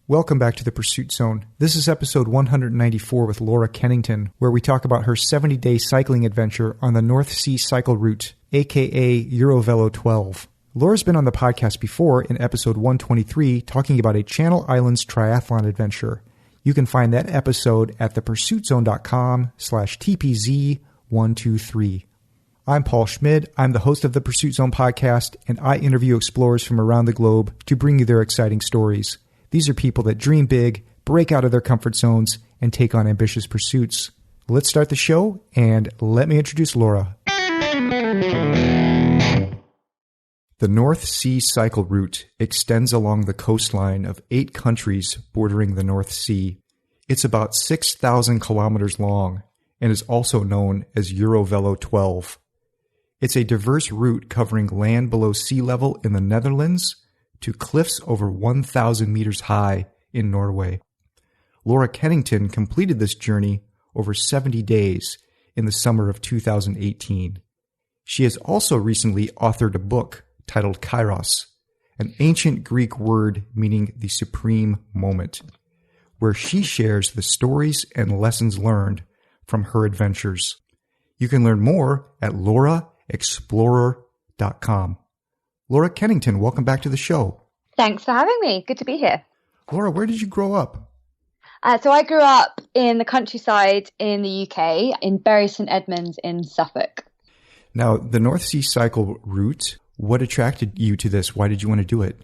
Welcome back to the Pursuit Zone. This is episode 194 with Laura Kennington, where we talk about her 70-day cycling adventure on the North Sea Cycle Route, aka EuroVelo 12. Laura's been on the podcast before in episode 123 talking about a Channel Islands triathlon adventure. You can find that episode at thepursuitzone.com/TPZ193. I'm Paul Schmid. I'm the host of the Pursuit Zone podcast, and I interview explorers from around the globe to bring you their exciting stories. These are people that dream big, break out of their comfort zones, and take on ambitious pursuits. Let's start the show, and let me introduce Laura. The North Sea Cycle Route extends along the coastline of 8 countries bordering the North Sea. It's about 6,000 kilometers long and is also known as EuroVelo 12. It's a diverse route covering land below sea level in the Netherlands to cliffs over 1,000 meters high in Norway. Laura Kennington completed this journey over 70 days in the summer of 2018. She has also recently authored a book titled Kairos, an ancient Greek word meaning the supreme moment, where she shares the stories and lessons learned from her adventures. You can learn more at lauraexplorer.com. Laura Kennington, welcome back to the show. Thanks for having me. Good to be here. Laura, where did you grow up? So I grew up in the countryside in the UK, in Bury St Edmunds in Suffolk. Now, the North Sea Cycle Route, what attracted you to this? Why did you want to do it?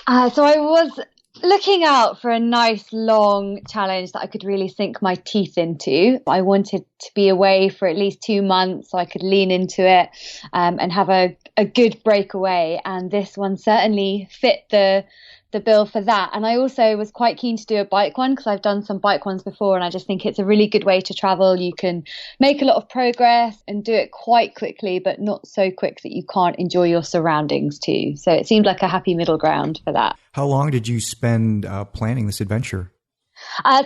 So I was looking out for a nice long challenge that I could really sink my teeth into. I wanted to be away for at least 2 months so I could lean into it and have a good breakaway. And this one certainly fit the bill for that. And I also was quite keen to do a bike one because I've done some bike ones before, and I just think it's a really good way to travel. You can make a lot of progress and do it quite quickly, but not so quick that you can't enjoy your surroundings too. So it seemed like a happy middle ground for that. How long did you spend planning this adventure?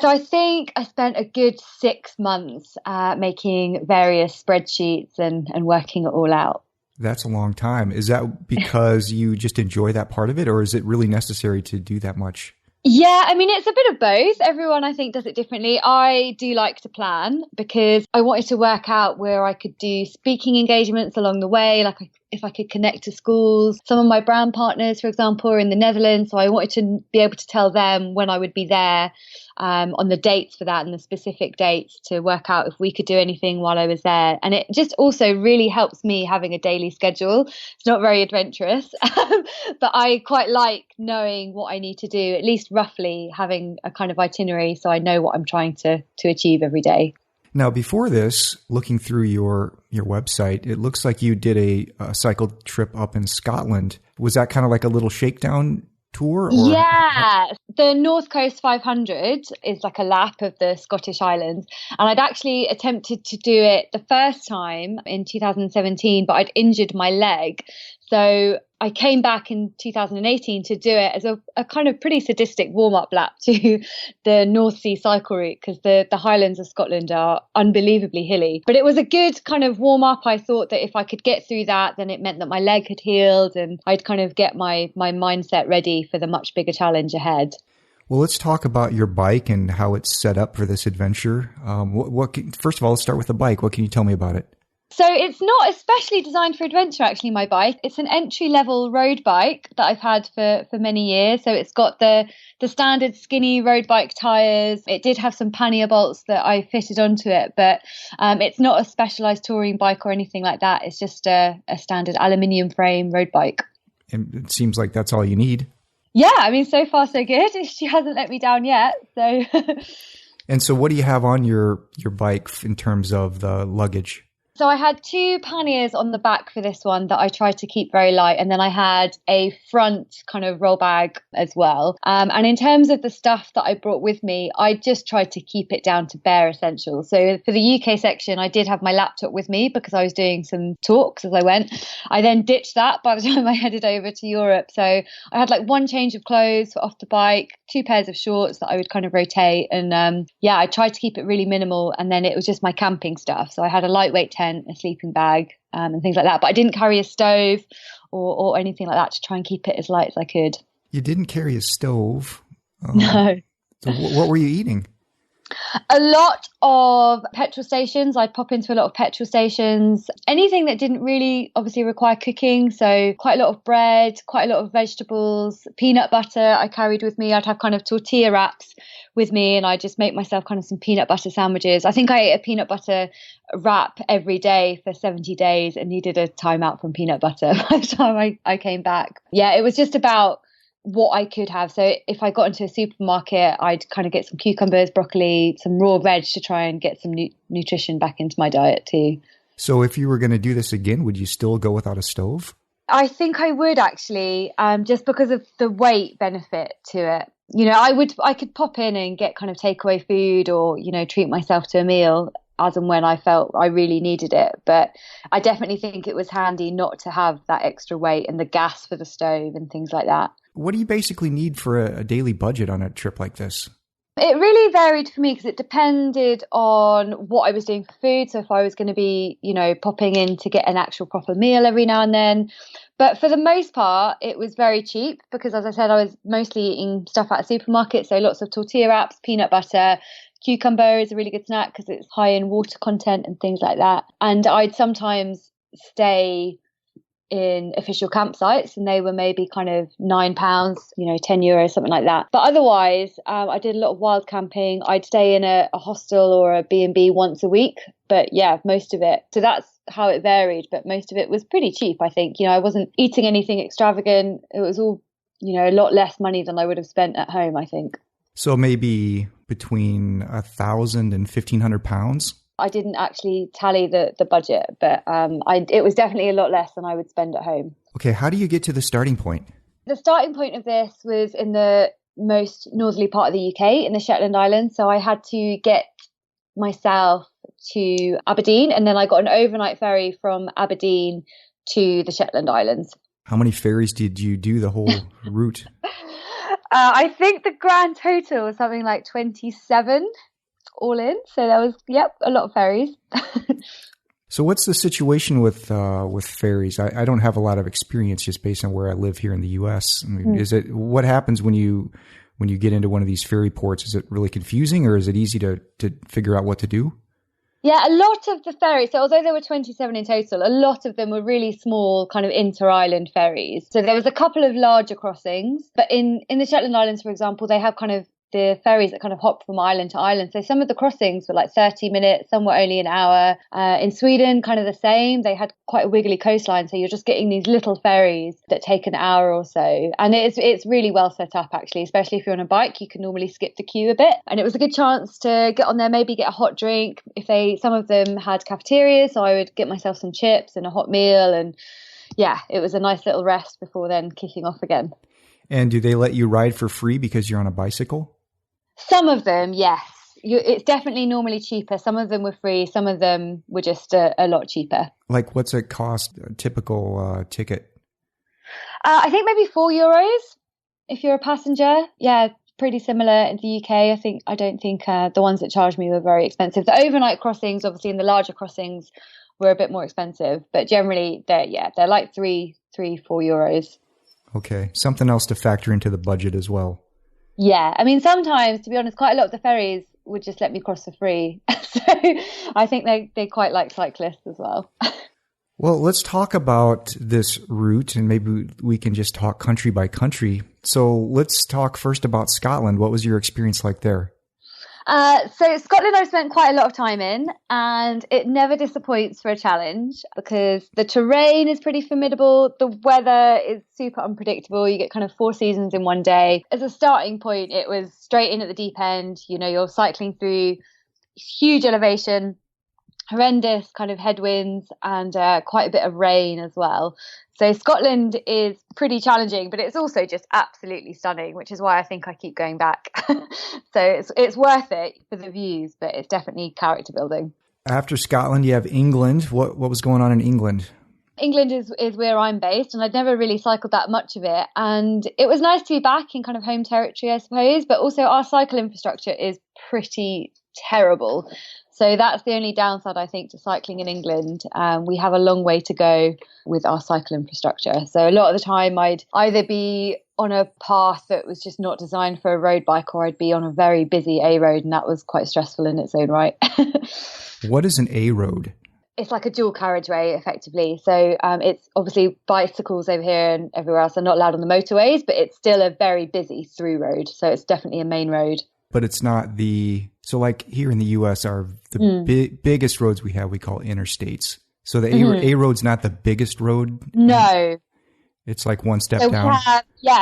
So I think I spent a good 6 months making various spreadsheets and working it all out. That's a long time. Is that because you just enjoy that part of it, or is it really necessary to do that much? Yeah, I mean, it's a bit of both. Everyone, I think, does it differently. I do like to plan because I wanted to work out where I could do speaking engagements along the way, like if I could connect to schools. Some of my brand partners, for example, are in the Netherlands, so I wanted to be able to tell them when I would be there on the dates for that and the specific dates to work out if we could do anything while I was there. And it just also really helps me having a daily schedule. It's not very adventurous, but I quite like knowing what I need to do, at least roughly having a kind of itinerary so I know what I'm trying to achieve every day. Now, before this, looking through your website, it looks like you did a cycle trip up in Scotland. Was that kind of like a little shakedown tour? Or? Yeah, the North Coast 500 is like a lap of the Scottish Islands, and I'd actually attempted to do it the first time in 2017, but I'd injured my leg. So I came back in 2018 to do it as a kind of pretty sadistic warm-up lap to the North Sea cycle route because the Highlands of Scotland are unbelievably hilly. But it was a good kind of warm-up. I thought that if I could get through that, then it meant that my leg had healed and I'd kind of get my mindset ready for the much bigger challenge ahead. Well, let's talk about your bike and how it's set up for this adventure. First of all, let's start with the bike. What can you tell me about it? So it's not especially designed for adventure, actually, my bike. It's an entry-level road bike that I've had for many years. So it's got the standard skinny road bike tyres. It did have some pannier bolts that I fitted onto it, but it's not a specialised touring bike or anything like that. It's just a standard aluminium frame road bike. And it seems like that's all you need. Yeah, I mean, so far so good. She hasn't let me down yet. So. And so what do you have on your bike in terms of the luggage? So I had 2 panniers on the back for this one that I tried to keep very light. And then I had a front kind of roll bag as well. And in terms of the stuff that I brought with me, I just tried to keep it down to bare essentials. So for the UK section, I did have my laptop with me because I was doing some talks as I went. I then ditched that by the time I headed over to Europe. So I had like 1 change of clothes for off the bike, 2 pairs of shorts that I would kind of rotate. And I tried to keep it really minimal. And then it was just my camping stuff. So I had a lightweight tent, a sleeping bag, and things like that. But I didn't carry a stove or anything like that to try and keep it as light as I could. You didn't carry a stove. No. So what were you eating? A lot of petrol stations. I'd pop into a lot of petrol stations. Anything that didn't really obviously require cooking. So quite a lot of bread, quite a lot of vegetables, peanut butter I carried with me. I'd have kind of tortilla wraps with me and I just make myself kind of some peanut butter sandwiches. I think I ate a peanut butter wrap every day for 70 days and needed a timeout from peanut butter by the time I came back. Yeah, it was just about what I could have. So if I got into a supermarket, I'd kind of get some cucumbers, broccoli, some raw veg to try and get some nutrition back into my diet too. So if you were going to do this again, would you still go without a stove? I think I would actually, just because of the weight benefit to it. You know, I could pop in and get kind of takeaway food or, you know, treat myself to a meal as and when I felt I really needed it. But I definitely think it was handy not to have that extra weight and the gas for the stove and things like that. What do you basically need for a daily budget on a trip like this? It really varied for me because it depended on what I was doing for food. So if I was going to be, you know, popping in to get an actual proper meal every now and then. But for the most part, it was very cheap because, as I said, I was mostly eating stuff at a supermarket. So lots of tortilla wraps, peanut butter, cucumber is a really good snack because it's high in water content and things like that. And I'd sometimes stay in official campsites and they were maybe kind of £9, you know, €10, something like that. But otherwise, I did a lot of wild camping. I'd stay in a hostel or a B&B once a week. But yeah, most of it. So that's how it varied. But most of it was pretty cheap, I think. You know, I wasn't eating anything extravagant. It was all, you know, a lot less money than I would have spent at home, I think. So maybe between 1,000 and 1,500 pounds? I didn't actually tally the budget, but it was definitely a lot less than I would spend at home. Okay, how do you get to the starting point? The starting point of this was in the most northerly part of the UK, in the Shetland Islands. So I had to get myself to Aberdeen, and then I got an overnight ferry from Aberdeen to the Shetland Islands. How many ferries did you do the whole route? I think the grand total was something like 27. All in. So there was, a lot of ferries. So what's the situation with ferries? I don't have a lot of experience just based on where I live here in the U.S. I mean, what happens when you get into one of these ferry ports? Is it really confusing or is it easy to figure out what to do? Yeah, a lot of the ferries, so although there were 27 in total, a lot of them were really small kind of inter-island ferries. So there was a couple of larger crossings, but in the Shetland Islands, for example, they have kind of the ferries that kind of hop from island to island. So some of the crossings were like 30 minutes, some were only an hour. In Sweden, kind of the same. They had quite a wiggly coastline. So you're just getting these little ferries that take an hour or so. And it's really well set up, actually, especially if you're on a bike. You can normally skip the queue a bit. And it was a good chance to get on there, maybe get a hot drink. Some of them had cafeterias, so I would get myself some chips and a hot meal. And yeah, it was a nice little rest before then kicking off again. And do they let you ride for free because you're on a bicycle? Some of them, yes. It's definitely normally cheaper. Some of them were free. Some of them were just a lot cheaper. Like what's it cost, a typical ticket? I think maybe €4 if you're a passenger. Yeah, pretty similar in the UK. I don't think the ones that charged me were very expensive. The overnight crossings, obviously, and the larger crossings were a bit more expensive. But generally, they're like €3-4. Okay. Something else to factor into the budget as well. Yeah, I mean, sometimes, to be honest, quite a lot of the ferries would just let me cross for free. So I think they quite like cyclists as well. Well, let's talk about this route and maybe we can just talk country by country. So let's talk first about Scotland. What was your experience like there? So Scotland I've spent quite a lot of time in and it never disappoints for a challenge because the terrain is pretty formidable. The weather is super unpredictable. You get kind of 4 seasons in one day. As a starting point, it was straight in at the deep end. You know, you're cycling through huge elevation, horrendous kind of headwinds and quite a bit of rain as well. So Scotland is pretty challenging, but it's also just absolutely stunning, which is why I think I keep going back. So it's worth it for the views, but it's definitely character building. After Scotland, you have England. What was going on in England? England is where I'm based, and I'd never really cycled that much of it. And it was nice to be back in kind of home territory, I suppose, but also our cycle infrastructure is pretty terrible. So that's the only downside, I think, to cycling in England. We have a long way to go with our cycle infrastructure. So a lot of the time I'd either be on a path that was just not designed for a road bike, or I'd be on a very busy A road, and that was quite stressful in its own right. What is an A road? It's like a dual carriageway, effectively. So it's obviously bicycles over here and everywhere else are not allowed on the motorways, but it's still a very busy through road. So it's definitely a main road. But it's not so like here in the U.S., the biggest roads we have, we call interstates. So the A road's not the biggest road? No. It's like one step down?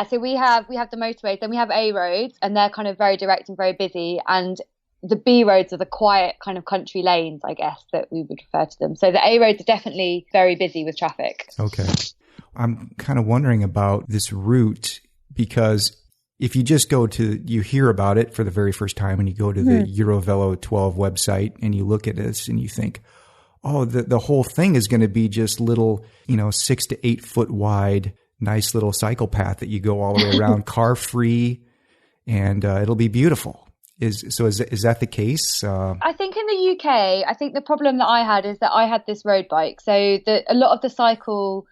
So we have the motorways, then we have A roads, and they're kind of very direct and very busy. And the B roads are the quiet kind of country lanes, I guess, that we would refer to them. So the A roads are definitely very busy with traffic. Okay. I'm kind of wondering about this route, because if you just you hear about it for the very first time and you go to the EuroVelo 12 website and you look at this and you think, oh, the whole thing is going to be just little, 6 to 8 foot wide, nice little cycle path that you go all the way around, car free, and it'll be beautiful. Is that the case? I think in the UK, I think the problem that I had is that I had this road bike. So a lot of the cycle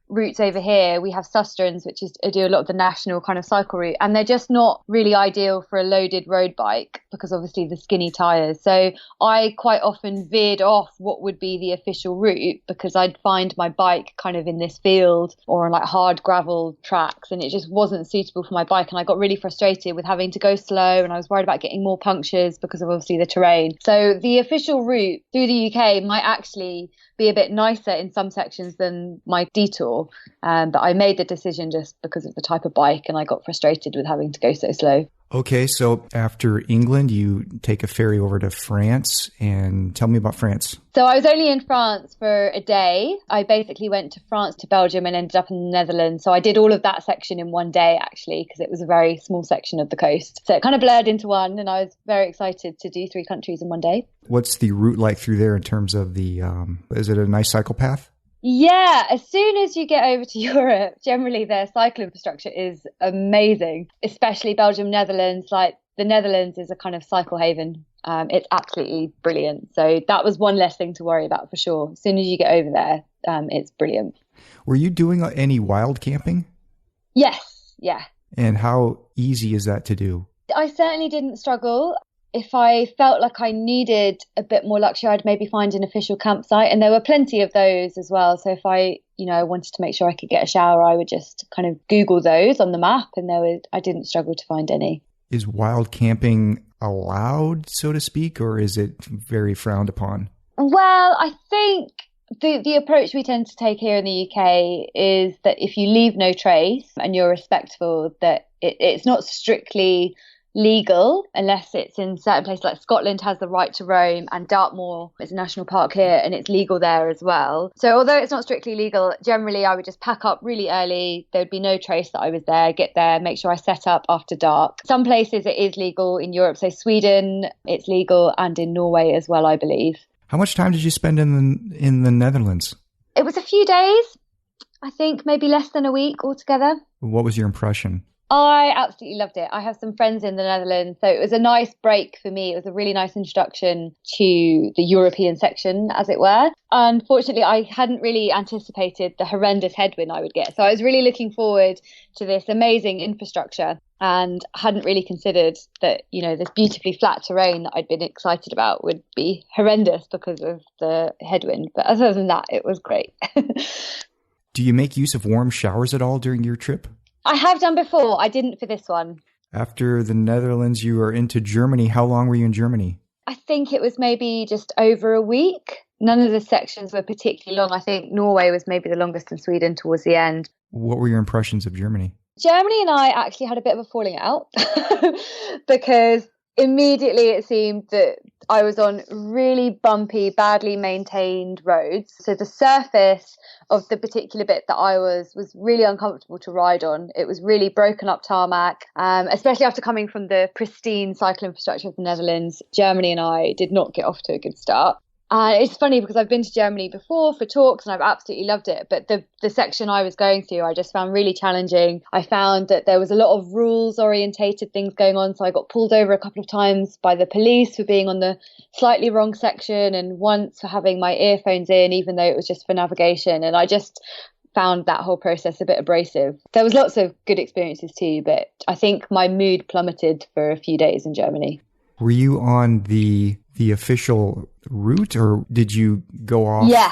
routes over here, we have Susterns, which do a lot of the national kind of cycle route, and they're just not really ideal for a loaded road bike because obviously the skinny tires. So I quite often veered off what would be the official route because I'd find my bike kind of in this field or on like hard gravel tracks, and it just wasn't suitable for my bike, and I got really frustrated with having to go slow, and I was worried about getting more punctures because of obviously the terrain. So the official route through the UK might actually be a bit nicer in some sections than my detour. But I made the decision just because of the type of bike, and I got frustrated with having to go so slow. Okay, so after England, you take a ferry over to France, and tell me about France. So I was only in France for a day. I basically went to France, to Belgium, and ended up in the Netherlands. So I did all of that section in one day, actually, because it was a very small section of the coast. So it kind of blurred into one, and I was very excited to do 3 countries in one day. What's the route like through there in terms of is it a nice cycle path? Yeah, as soon as you get over to Europe, generally their cycle infrastructure is amazing, especially Belgium, Netherlands. Like the Netherlands is a kind of cycle haven. It's absolutely brilliant. So that was one less thing to worry about for sure. As soon as you get over there, it's brilliant. Were you doing any wild camping? Yes, yeah. And how easy is that to do? I certainly didn't struggle. If I felt like I needed a bit more luxury, I'd maybe find an official campsite. And there were plenty of those as well. So if I wanted to make sure I could get a shower, I would just kind of Google those on the map, and I didn't struggle to find any. Is wild camping allowed, so to speak, or is it very frowned upon? Well, I think the approach we tend to take here in the UK is that if you leave no trace and you're respectful, that it's not strictly legal unless it's in certain places. Like Scotland has the right to roam, and Dartmoor is a national park here and it's legal there as well. So although it's not strictly legal, generally I would just pack up really early. There'd be no trace that I was there, get there, make sure I set up after dark. Some places it is legal in Europe, so Sweden it's legal, and in Norway as well, I believe. How much time did you spend in the Netherlands? It was a few days, I think maybe less than a week altogether. What was your impression? I absolutely loved it. I have some friends in the Netherlands, so it was a nice break for me. It was a really nice introduction to the European section, as it were. Unfortunately, I hadn't really anticipated the horrendous headwind I would get. So I was really looking forward to this amazing infrastructure, and hadn't really considered that, this beautifully flat terrain that I'd been excited about would be horrendous because of the headwind. But other than that, it was great. Do you make use of warm showers at all during your trip? I have done before. I didn't for this one. After the Netherlands, you were into Germany. How long were you in Germany? I think it was maybe just over a week. None of the sections were particularly long. I think Norway was maybe the longest, and Sweden towards the end. What were your impressions of Germany? Germany and I actually had a bit of a falling out because immediately it seemed that I was on really bumpy, badly maintained roads. So the surface of the particular bit that I was really uncomfortable to ride on. It was really broken up tarmac, especially after coming from the pristine cycle infrastructure of the Netherlands. Germany and I did not get off to a good start. It's funny because I've been to Germany before for talks and I've absolutely loved it. But the section I was going through, I just found really challenging. I found that there was a lot of rules orientated things going on. So I got pulled over a couple of times by the police for being on the slightly wrong section, and once for having my earphones in, even though it was just for navigation. And I just found that whole process a bit abrasive. There was lots of good experiences too, but I think my mood plummeted for a few days in Germany. Were you on the official route, or did you go off? Yeah.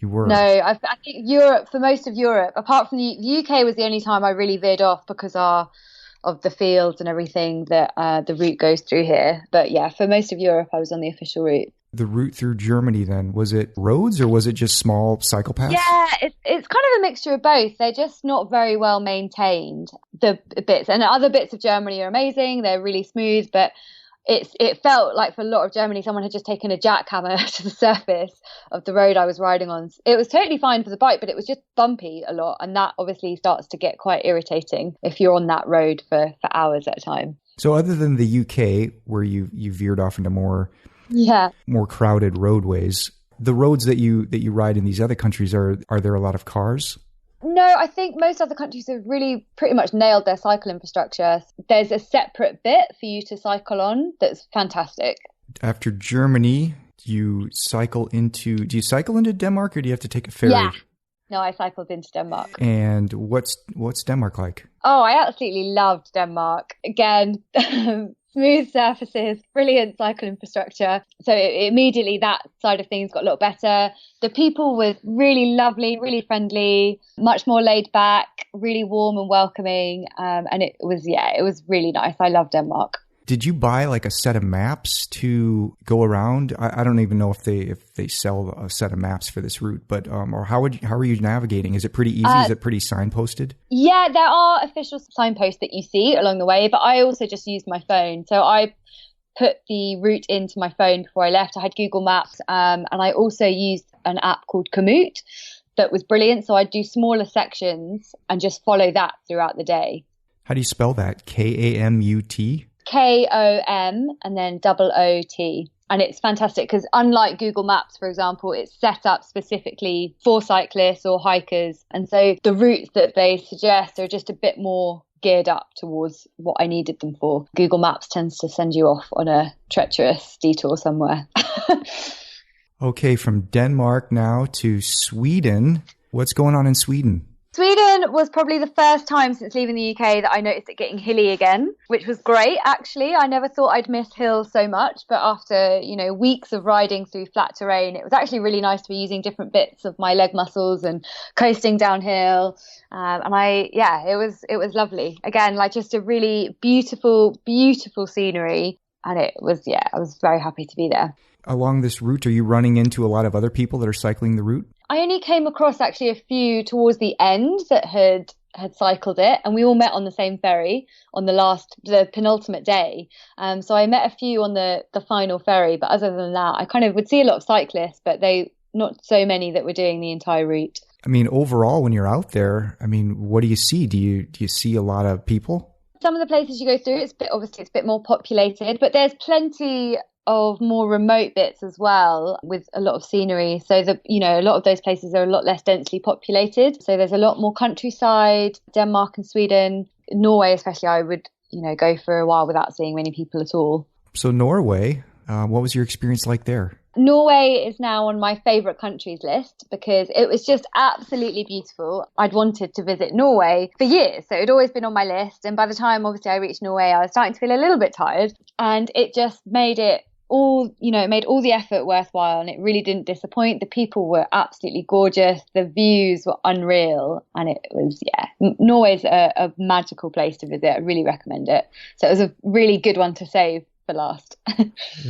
You were? No, I think Europe, for most of Europe, apart from the UK was the only time I really veered off because of the fields and everything that the route goes through here. But yeah, for most of Europe, I was on the official route. The route through Germany then, was it roads or was it just small cycle paths? Yeah, it's kind of a mixture of both. They're just not very well maintained, the bits. And other bits of Germany are amazing. They're really smooth, but it felt like for a lot of Germany, someone had just taken a jackhammer to the surface of the road I was riding on. It was totally fine for the bike, but it was just bumpy a lot. And that obviously starts to get quite irritating if you're on that road for hours at a time. So other than the UK, where you veered off into more crowded roadways, the roads that you ride in these other countries, are there a lot of cars? No, I think most other countries have really pretty much nailed their cycle infrastructure. There's a separate bit for you to cycle on that's fantastic. After Germany, do you cycle into Denmark, or do you have to take a ferry? Yeah. No, I cycled into Denmark. And what's Denmark like? Oh, I absolutely loved Denmark. Again, smooth surfaces, brilliant cycle infrastructure. So immediately that side of things got a lot better. The people were really lovely, really friendly, much more laid back, really warm and welcoming. And it was really nice. I love Denmark. Did you buy like a set of maps to go around? I don't even know if they sell a set of maps for this route, but or how are you navigating? Is it pretty easy? Is it pretty signposted? Yeah, there are official signposts that you see along the way, but I also just used my phone. So I put the route into my phone before I left. I had Google Maps, and I also used an app called Komoot that was brilliant. So I'd do smaller sections and just follow that throughout the day. How do you spell that? Kamut? KOM and then OOT. And it's fantastic because unlike Google Maps, for example, it's set up specifically for cyclists or hikers. And so the routes that they suggest are just a bit more geared up towards what I needed them for. Google Maps tends to send you off on a treacherous detour somewhere. Okay, from Denmark now to Sweden. What's going on in Sweden? Sweden was probably the first time since leaving the UK that I noticed it getting hilly again, which was great, actually. I never thought I'd miss hills so much, but after, weeks of riding through flat terrain, it was actually really nice to be using different bits of my leg muscles and coasting downhill. It was lovely. Again, like just a really beautiful, beautiful scenery. And I was very happy to be there. Along this route, are you running into a lot of other people that are cycling the route? I only came across actually a few towards the end that had cycled it, and we all met on the same ferry on the penultimate day. So I met a few on the final ferry, but other than that, I kind of would see a lot of cyclists, but not so many that were doing the entire route. I mean, overall, when you're out there, what do you see? Do you see a lot of people? Some of the places you go through, it's a bit more populated, but there's plenty of more remote bits as well with a lot of scenery. So a lot of those places are a lot less densely populated. So there's a lot more countryside. Denmark and Sweden, Norway especially, I would, go for a while without seeing many people at all. So Norway, what was your experience like there? Norway is now on my favourite countries list because it was just absolutely beautiful. I'd wanted to visit Norway for years, so it'd always been on my list. And by the time, obviously, I reached Norway, I was starting to feel a little bit tired. And it just made it made all the effort worthwhile, and it really didn't disappoint. The people were absolutely gorgeous. The views were unreal. And it was, Norway's a magical place to visit. I really recommend it. So it was a really good one to save for last.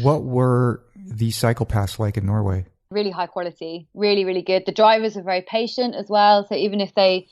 What were the cycle paths like in Norway? Really high quality, really, really good. The drivers are very patient as well. So even if the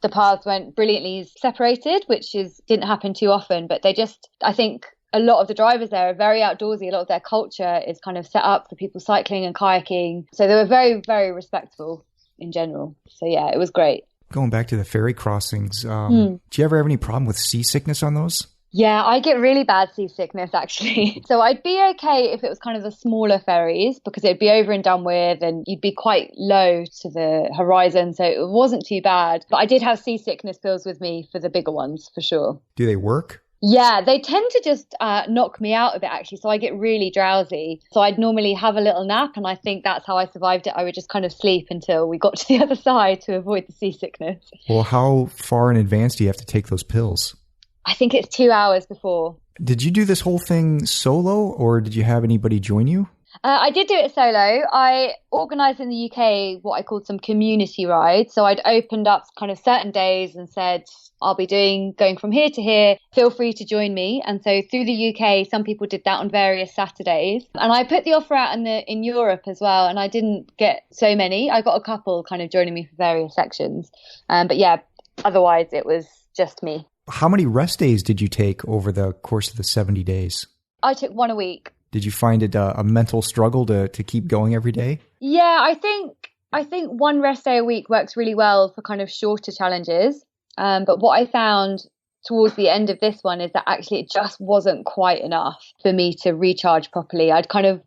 paths weren't brilliantly separated, which didn't happen too often, but I think a lot of the drivers there are very outdoorsy. A lot of their culture is kind of set up for people cycling and kayaking. So they were very, very respectful in general. So it was great. Going back to the ferry crossings, do you ever have any problem with seasickness on those? Yeah, I get really bad seasickness, actually. So I'd be okay if it was kind of the smaller ferries because it'd be over and done with and you'd be quite low to the horizon. So it wasn't too bad. But I did have seasickness pills with me for the bigger ones, for sure. Do they work? Yeah, they tend to just knock me out a bit, actually. So I get really drowsy. So I'd normally have a little nap, and I think that's how I survived it. I would just kind of sleep until we got to the other side to avoid the seasickness. Well, how far in advance do you have to take those pills? I think it's 2 hours before. Did you do this whole thing solo, or did you have anybody join you? I did do it solo. I organised in the UK what I called some community rides. So I'd opened up kind of certain days and said, I'll be going from here to here. Feel free to join me. And so through the UK, some people did that on various Saturdays. And I put the offer out in Europe as well. And I didn't get so many. I got a couple kind of joining me for various sections. But yeah, otherwise it was just me. How many rest days did you take over the course of the 70 days? I took one a week. Did you find it a mental struggle to keep going every day? Yeah, I think one rest day a week works really well for kind of shorter challenges. But what I found towards the end of this one is that actually it just wasn't quite enough for me to recharge properly. I'd kind of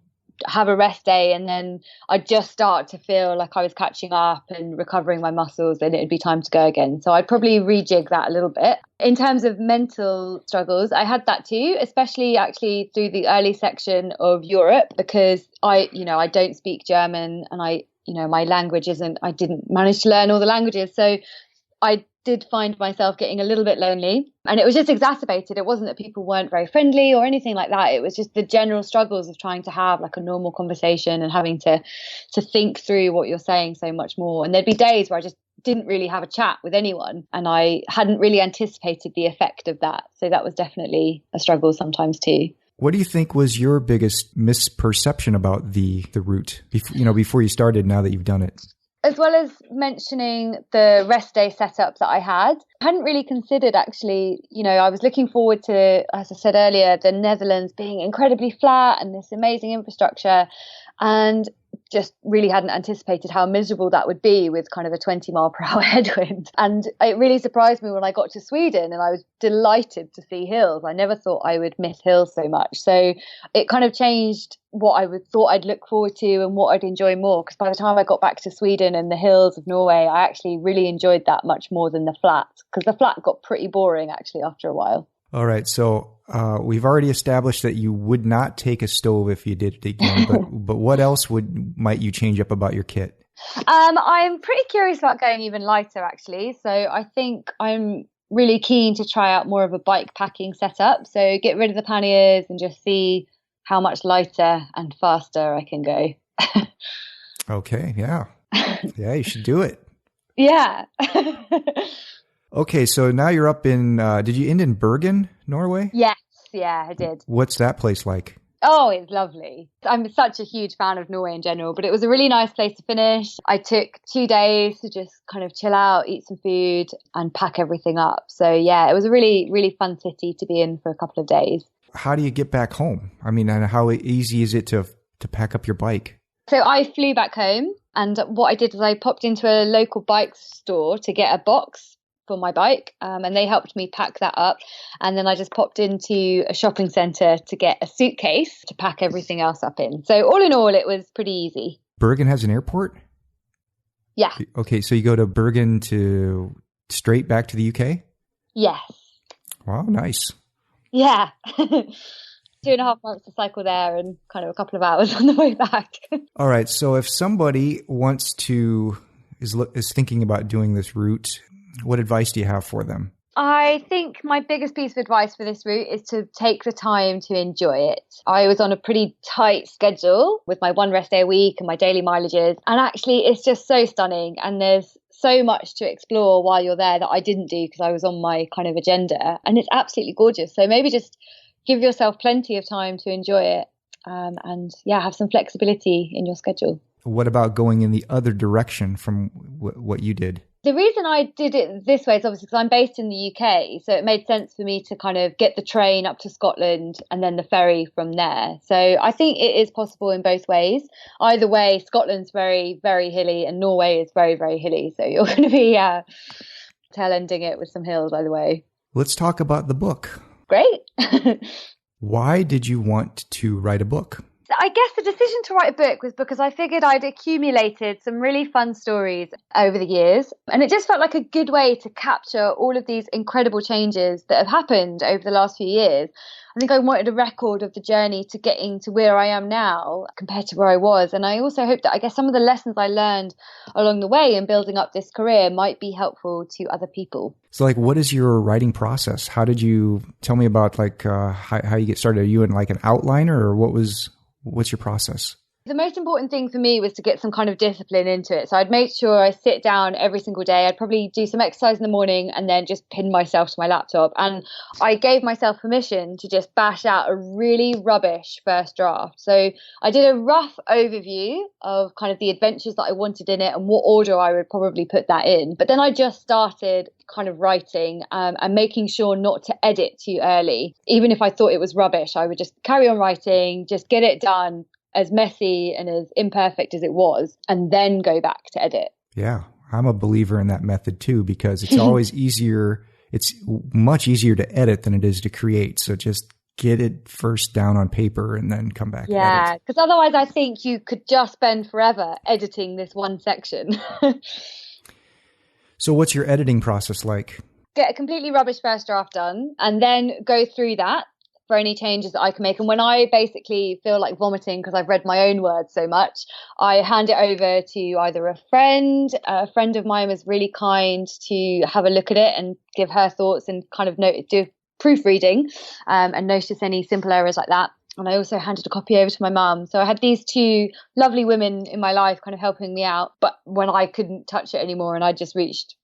have a rest day and then I'd just start to feel like I was catching up and recovering my muscles and it'd be time to go again. So I'd probably rejig that a little bit. In terms of mental struggles, I had that too, especially actually through the early section of Europe, because I don't speak German and my language I didn't manage to learn all the languages. So I did find myself getting a little bit lonely, and it was just exacerbated. It wasn't that people weren't very friendly or anything like that. It was just the general struggles of trying to have like a normal conversation and having to think through what you're saying so much more. And there'd be days where I just didn't really have a chat with anyone, and I hadn't really anticipated the effect of that. So that was definitely a struggle sometimes too. What do you think was your biggest misperception about the route before you started, now that you've done it? As well as mentioning the rest day setup that I hadn't really considered actually, I was looking forward to, as I said earlier, the Netherlands being incredibly flat and this amazing infrastructure, and just really hadn't anticipated how miserable that would be with kind of a 20-mile-per-hour headwind. And it really surprised me when I got to Sweden, and I was delighted to see hills. I never thought I would miss hills so much. So it kind of changed what I thought I'd look forward to and what I'd enjoy more. Because by the time I got back to Sweden and the hills of Norway, I actually really enjoyed that much more than the flat, because the flat got pretty boring actually after a while. All right. So we've already established that you would not take a stove if you did it again, but what else might you change up about your kit? I'm pretty curious about going even lighter actually. So I think I'm really keen to try out more of a bike packing setup. So get rid of the panniers and just see how much lighter and faster I can go. Okay. Yeah. Yeah, you should do it. Yeah. Okay, so now you're up in, did you end in Bergen, Norway? Yes, yeah, I did. What's that place like? Oh, it's lovely. I'm such a huge fan of Norway in general, but it was a really nice place to finish. I took 2 days to just kind of chill out, eat some food and pack everything up. So yeah, it was a really, really fun city to be in for a couple of days. How do you get back home? I mean, and how easy is it to pack up your bike? So I flew back home, and what I did was I popped into a local bike store to get a box for my bike, and they helped me pack that up, and then I just popped into a shopping centre to get a suitcase to pack everything else up in. So all in all, it was pretty easy. Bergen has an airport? Yeah. Okay, so you go to Bergen to straight back to the UK? Yes. Wow, nice. Yeah. 2.5 months to cycle there and kind of a couple of hours on the way back. All right, so if somebody is thinking about doing this route, what advice do you have for them? I think my biggest piece of advice for this route is to take the time to enjoy it. I was on a pretty tight schedule with my 1 rest day a week and my daily mileages. And actually, it's just so stunning. And there's so much to explore while you're there that I didn't do because I was on my kind of agenda. And it's absolutely gorgeous. So maybe just give yourself plenty of time to enjoy it. And yeah, have some flexibility in your schedule. What about going in the other direction from what you did? The reason I did it this way is obviously because I'm based in the UK, so it made sense for me to kind of get the train up to Scotland and then the ferry from there. So I think it is possible in both ways. Either way, Scotland's very, very hilly and Norway is very, very hilly. So you're going to be tail-ending it with some hills either way. Let's talk about the book. Great. Why did you want to write a book? I guess the decision to write a book was because I figured I'd accumulated some really fun stories over the years. And it just felt like a good way to capture all of these incredible changes that have happened over the last few years. I think I wanted a record of the journey to getting to where I am now compared to where I was. And I also hope that, I guess, some of the lessons I learned along the way in building up this career might be helpful to other people. So like, what is your writing process? How did you tell me about how you get started? Are you in like an outliner, or what's your process? The most important thing for me was to get some kind of discipline into it. So I'd make sure I sit down every single day. I'd probably do some exercise in the morning and then just pin myself to my laptop. And I gave myself permission to just bash out a really rubbish first draft. So I did a rough overview of kind of the adventures that I wanted in it and what order I would probably put that in. But then I just started kind of writing and making sure not to edit too early. Even if I thought it was rubbish, I would just carry on writing, just get it done, as messy and as imperfect as it was, and then go back to edit. Yeah, I'm a believer in that method too, because it's always easier. It's much easier to edit than it is to create. So just get it first down on paper and then come back. Yeah, because otherwise I think you could just spend forever editing this one section. So what's your editing process like? Get a completely rubbish first draft done and then go through that for any changes that I can make. And when I basically feel like vomiting because I've read my own words so much, I hand it over to either a friend. A friend of mine was really kind to have a look at it and give her thoughts and kind of do proofreading and notice any simple errors like that. And I also handed a copy over to my mum. So I had these two lovely women in my life kind of helping me out. But when I couldn't touch it anymore and I just reached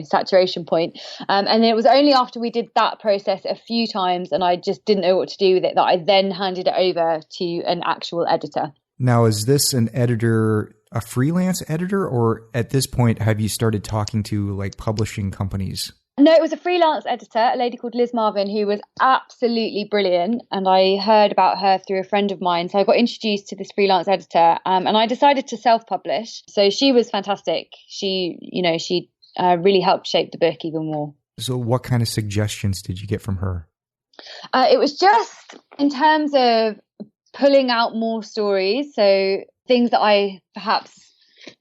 saturation point. And it was only after we did that process a few times and I just didn't know what to do with it that I then handed it over to an actual editor. Now, is this an editor, a freelance editor, or at this point, have you started talking to like publishing companies? No, it was a freelance editor, a lady called Liz Marvin, who was absolutely brilliant. And I heard about her through a friend of mine. So I got introduced to this freelance editor and I decided to self-publish. So she was fantastic. She really helped shape the book even more. So what kind of suggestions did you get from her? It was just in terms of pulling out more stories. So things that I perhaps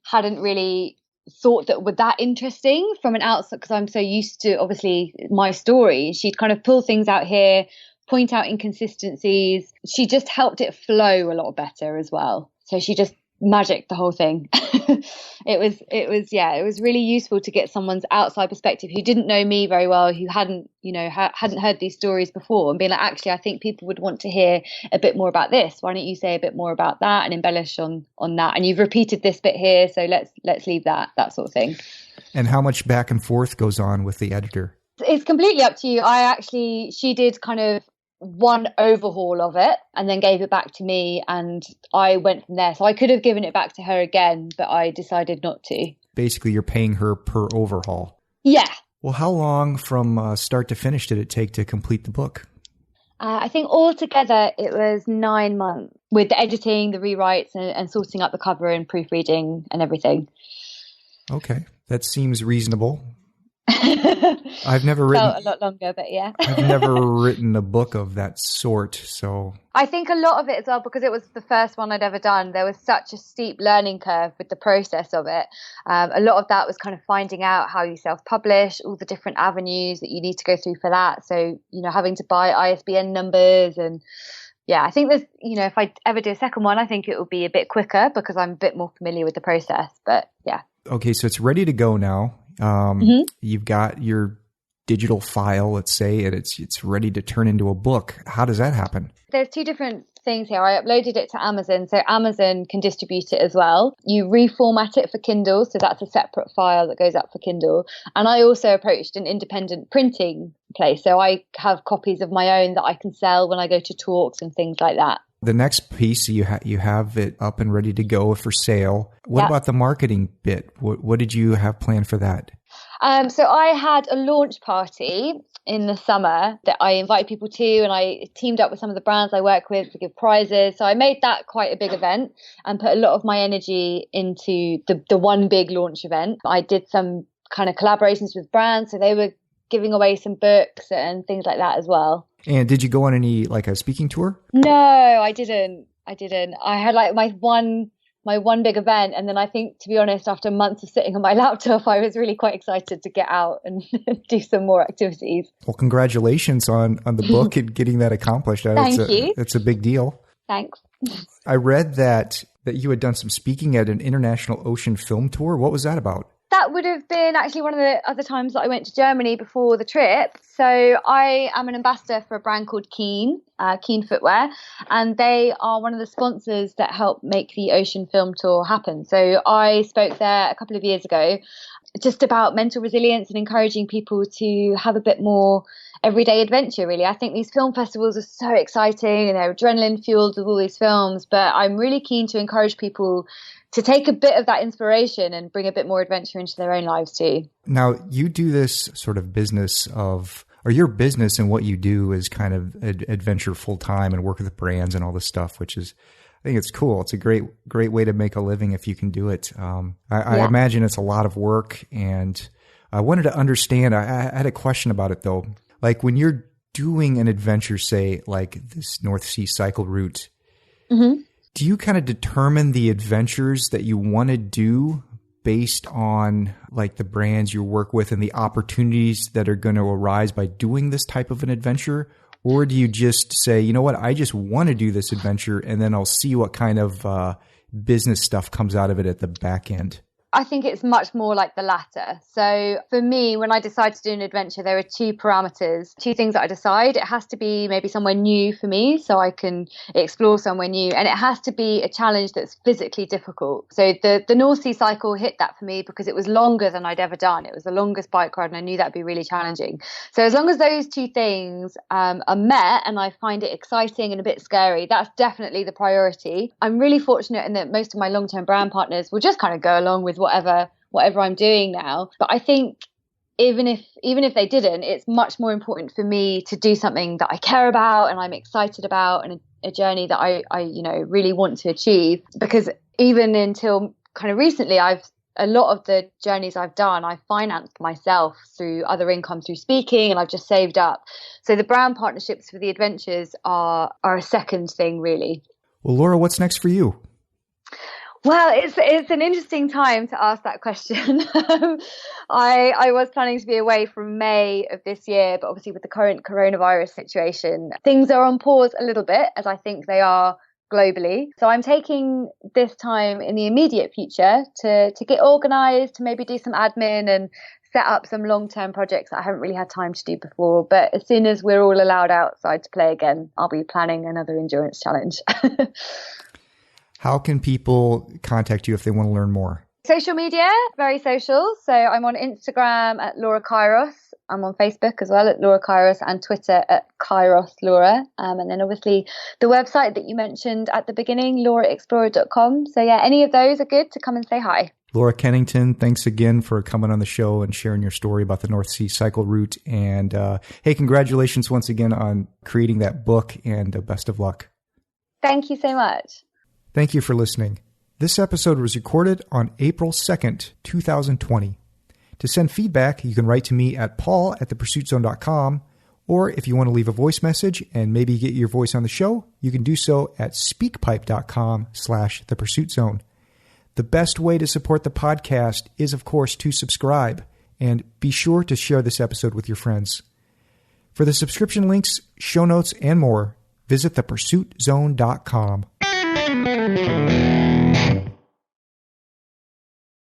hadn't really thought that were that interesting from an outside, because I'm so used to obviously my story. She'd kind of pull things out here, point out inconsistencies. She just helped it flow a lot better as well. So she just magic the whole thing. It was really useful to get someone's outside perspective who didn't know me very well, who hadn't heard these stories before, and being like, actually I think people would want to hear a bit more about this, why don't you say a bit more about that and embellish on that, and you've repeated this bit here, so let's leave that sort of thing. And how much back and forth goes on with the editor? It's completely up to you. She did kind of one overhaul of it and then gave it back to me and I went from there. So I could have given it back to her again, but I decided not to. Basically, you're paying her per overhaul. Yeah. Well, how long from start to finish did it take to complete the book? I think altogether it was 9 months with the editing, the rewrites and sorting up the cover and proofreading and everything. Okay. That seems reasonable. I've never written a lot longer, but yeah. I've never written a book of that sort, so I think a lot of it as well, because it was the first one I'd ever done. There was such a steep learning curve with the process of it. A lot of that was kind of finding out how you self-publish, all the different avenues that you need to go through for that. So, having to buy ISBN numbers and yeah, I think there's, if I ever do a second one, I think it will be a bit quicker because I'm a bit more familiar with the process. But yeah. Okay, so it's ready to go now. You've got your digital file, let's say, and it's ready to turn into a book. How does that happen? There's two different things here. I uploaded it to Amazon, so Amazon can distribute it as well. You reformat it for Kindle, so that's a separate file that goes up for Kindle. And I also approached an independent printing place, so I have copies of my own that I can sell when I go to talks and things like that. The next piece, you have it up and ready to go for sale. What about the marketing bit? What did you have planned for that? So I had a launch party in the summer that I invited people to, and I teamed up with some of the brands I work with to give prizes. So I made that quite a big event and put a lot of my energy into the one big launch event. I did some kind of collaborations with brands, so they were giving away some books and things like that as well. And did you go on any, like a speaking tour? No, I didn't. I didn't. I had like my one big event, and then I think, to be honest, after months of sitting on my laptop, I was really quite excited to get out and do some more activities. Well, congratulations on the book and getting that accomplished. Thank you. It's a big deal. Thanks. I read that you had done some speaking at an international ocean film tour. What was that about? That would have been actually one of the other times that I went to Germany before the trip. So I am an ambassador for a brand called Keen Footwear, and they are one of the sponsors that help make the Ocean Film Tour happen. So I spoke there a couple of years ago just about mental resilience and encouraging people to have a bit more everyday adventure, really. I think these film festivals are so exciting and they're adrenaline fueled with all these films, but I'm really keen to encourage people to take a bit of that inspiration and bring a bit more adventure into their own lives too. Now, you do this sort of business of, or your business and what you do is kind of adventure full time and work with brands and all this stuff, which is, I think it's cool. It's a great way to make a living if you can do it. I imagine it's a lot of work, and I wanted to understand, I had a question about it though. Like when you're doing an adventure, say like this North Sea cycle route, mm-hmm. Do you kind of determine the adventures that you want to do based on like the brands you work with and the opportunities that are going to arise by doing this type of an adventure? Or do you just say, you know what, I just want to do this adventure and then I'll see what kind of business stuff comes out of it at the back end? I think it's much more like the latter. So for me, when I decide to do an adventure, there are two parameters, two things that I decide. It has to be maybe somewhere new for me so I can explore somewhere new. And it has to be a challenge that's physically difficult. So the North Sea cycle hit that for me because it was longer than I'd ever done. It was the longest bike ride and I knew that'd be really challenging. So as long as those two things are met and I find it exciting and a bit scary, that's definitely the priority. I'm really fortunate in that most of my long-term brand partners will just kind of go along with whatever I'm doing now. But I think even if they didn't, it's much more important for me to do something that I care about and I'm excited about, and a journey that I really want to achieve. Because even until kind of recently, a lot of the journeys I've done, I've financed myself through other income through speaking, and I've just saved up. So the brand partnerships for the adventures are a second thing, really. Well, Laura, what's next for you? Well, it's an interesting time to ask that question. I was planning to be away from May of this year, but obviously with the current coronavirus situation, things are on pause a little bit, as I think they are globally. So I'm taking this time in the immediate future to get organised, to maybe do some admin and set up some long-term projects that I haven't really had time to do before. But as soon as we're all allowed outside to play again, I'll be planning another endurance challenge. How can people contact you if they want to learn more? Social media, very social. So I'm on Instagram at Laura Kairos. I'm on Facebook as well at Laura Kairos, and Twitter at Kairos Laura. And then obviously the website that you mentioned at the beginning, lauraexplorer.com. So yeah, any of those are good to come and say hi. Laura Kennington, thanks again for coming on the show and sharing your story about the North Sea cycle route. And hey, congratulations once again on creating that book, and best of luck. Thank you so much. Thank you for listening. This episode was recorded on April 2nd, 2020. To send feedback, you can write to me at paul@thepursuitzone.com, or if you want to leave a voice message and maybe get your voice on the show, you can do so at speakpipe.com/thepursuitzone. The best way to support the podcast is, of course, to subscribe, and be sure to share this episode with your friends. For the subscription links, show notes, and more, visit thepursuitzone.com.